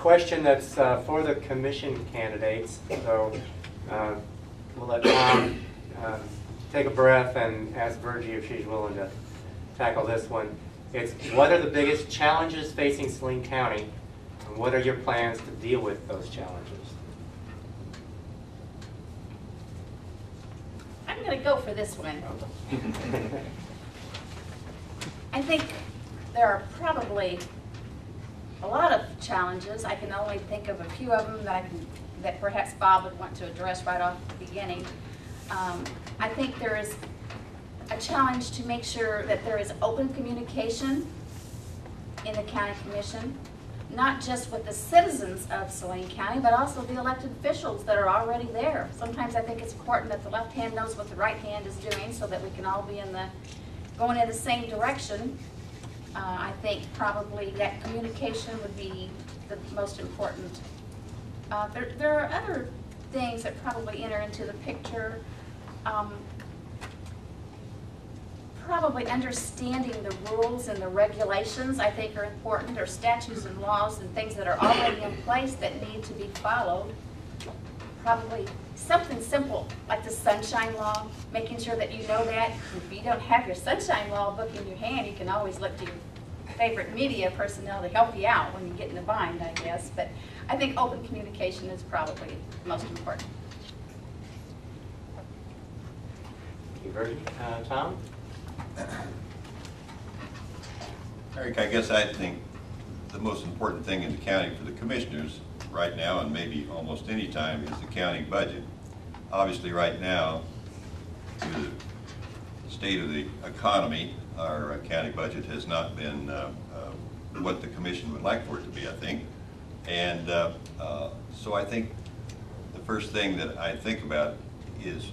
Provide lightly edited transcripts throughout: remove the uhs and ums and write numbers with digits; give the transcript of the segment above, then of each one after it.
question that's for the commission candidates. So we'll let Tom take a breath and ask Virgie if she's willing to tackle this one. It's, what are the biggest challenges facing Saline County, and what are your plans to deal with those challenges? I'm going to go for this one. I think there are probably a lot of challenges. I can only think of a few of them that perhaps Bob would want to address right off the beginning. I think there is a challenge to make sure that there is open communication in the county commission, not just with the citizens of Saline County, but also the elected officials that are already there. Sometimes I think it's important that the left hand knows what the right hand is doing so that we can all be going in the same direction. I think probably that communication would be the most important. There are other things that probably enter into the picture. Probably understanding the rules and the regulations, I think, are important, or statutes and laws and things that are already in place that need to be followed. Probably something simple like the Sunshine Law, making sure that you know that. If you don't have your Sunshine Law book in your hand, you can always look to your favorite media personnel to help you out when you get in a bind, I guess. But I think open communication is probably most important. Thank you, Virgie. Tom? Eric, I guess I think the most important thing in the county for the commissioners right now, and maybe almost any time, is the county budget. Obviously right now, due to the state of the economy, our county budget has not been what the commission would like for it to be, I think. And so I think the first thing that I think about is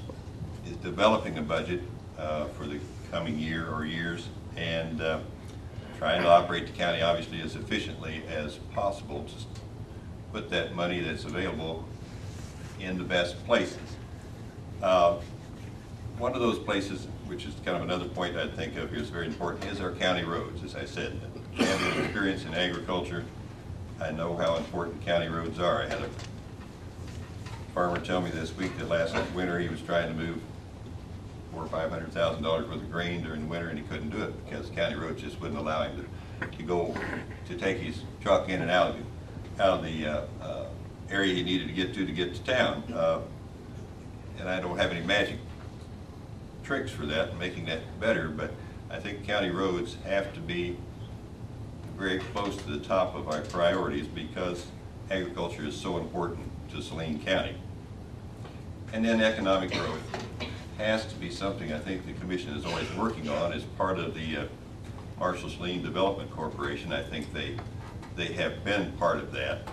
developing a budget for the coming year or years, and trying to operate the county obviously as efficiently as possible to put that money that's available in the best places. One of those places, which is kind of another point I think of here is very important, is our county roads. As I said, I have experience in agriculture. I know how important county roads are. I had a farmer tell me this week that last winter he was trying to move $400,000 or $500,000 worth of grain during the winter, and he couldn't do it because county roads just wouldn't allow him to go to take his truck in and out of the area he needed to get to town. And I don't have any magic tricks for that and making that better, but I think county roads have to be very close to the top of our priorities because agriculture is so important to Saline County. And then economic growth has to be something I think the commission is always working on as part of the Marshall-Saline Development Corporation. I think they have been part of that.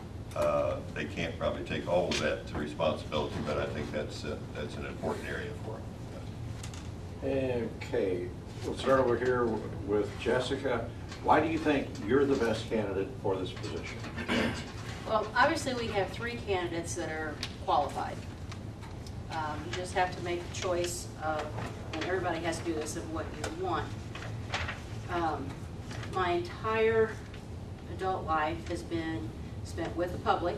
They can't probably take all of that to responsibility, but I think that's an important area for them. Okay, we'll start over here with Jessica. Why do you think you're the best candidate for this position? Well, obviously we have 3 candidates that are qualified. You just have to make a choice of, and everybody has to do this, of what you want. My entire adult life has been spent with the public.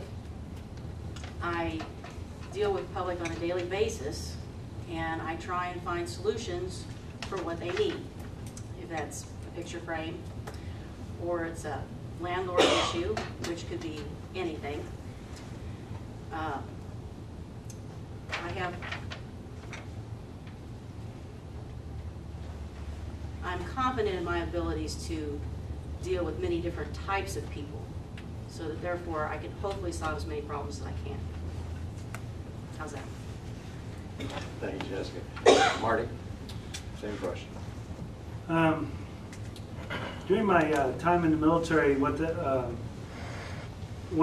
I deal with the public on a daily basis, and I try and find solutions for what they need. If that's a picture frame, or it's a landlord issue, which could be anything. I'm confident in my abilities to deal with many different types of people, so that therefore I can hopefully solve as many problems as I can. How's that? Thank you, Jessica. Marty, same question. During my time in the military, one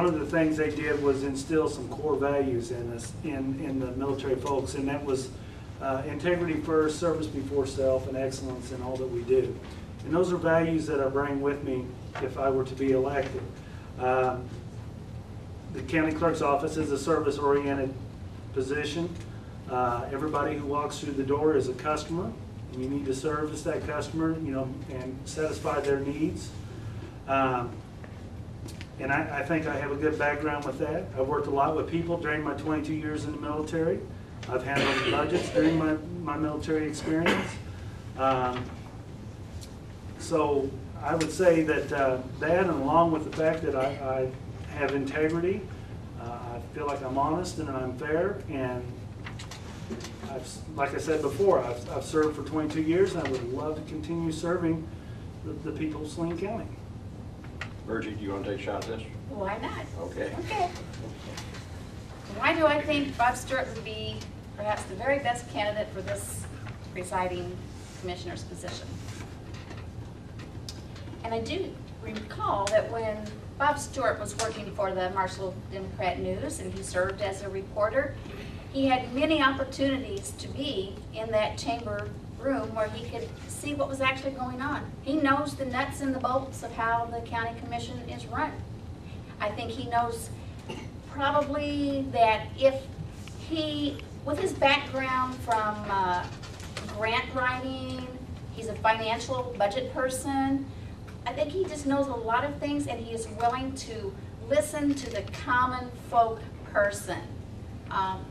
of the things they did was instill some core values in us, in the military folks, and that was integrity first, service before self, and excellence in all that we do. And those are values that I bring with me if I were to be elected. The county clerk's office is a service-oriented position. Everybody who walks through the door is a customer, and you need to service that customer, and satisfy their needs. And I think I have a good background with that. I've worked a lot with people during my 22 years in the military. I've handled budgets during my military experience. So I would say that that, and along with the fact that I have integrity, I feel like I'm honest and I'm fair, and like I said before, I've served for 22 years, and I would love to continue serving the people of Saline County. Virgie, do you want to take a shot at this? Why not? Okay. Okay. Why do I think Bob Stewart would be perhaps the very best candidate for this presiding commissioner's position? And I do recall that when Bob Stewart was working for the Marshall Democrat News and he served as a reporter, he had many opportunities to be in that chamber room where he could see what was actually going on. He knows the nuts and the bolts of how the county commission is run. I think he knows probably that if he, with his background from grant writing, he's a financial budget person, I think he just knows a lot of things, and he is willing to listen to the common folk person.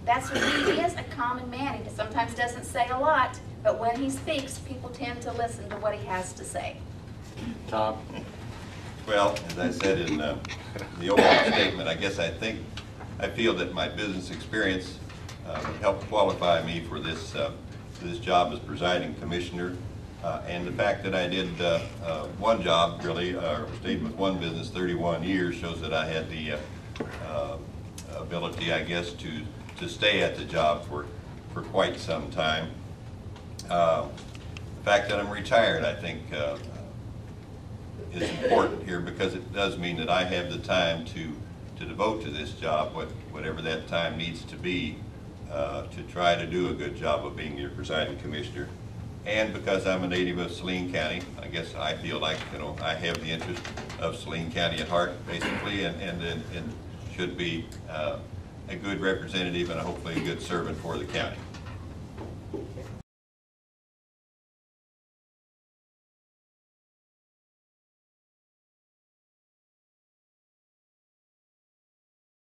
That's what he is, a common man. He sometimes doesn't say a lot, but when he speaks, people tend to listen to what he has to say. Tom? Well, as I said in the opening statement, I guess I feel that my business experience helped qualify me for this job as presiding commissioner, and the fact that I did one job really, or stayed with one business 31 years, shows that I had the ability, I guess, to stay at the job for quite some time. The fact that I'm retired, I think, is important here, because it does mean that I have the time to devote to this job, whatever that time needs to be, to try to do a good job of being your presiding commissioner. And because I'm a native of Saline County, I guess I feel like, you know, I have the interest of Saline County at heart, basically, and should be a good representative and hopefully a good servant for the county.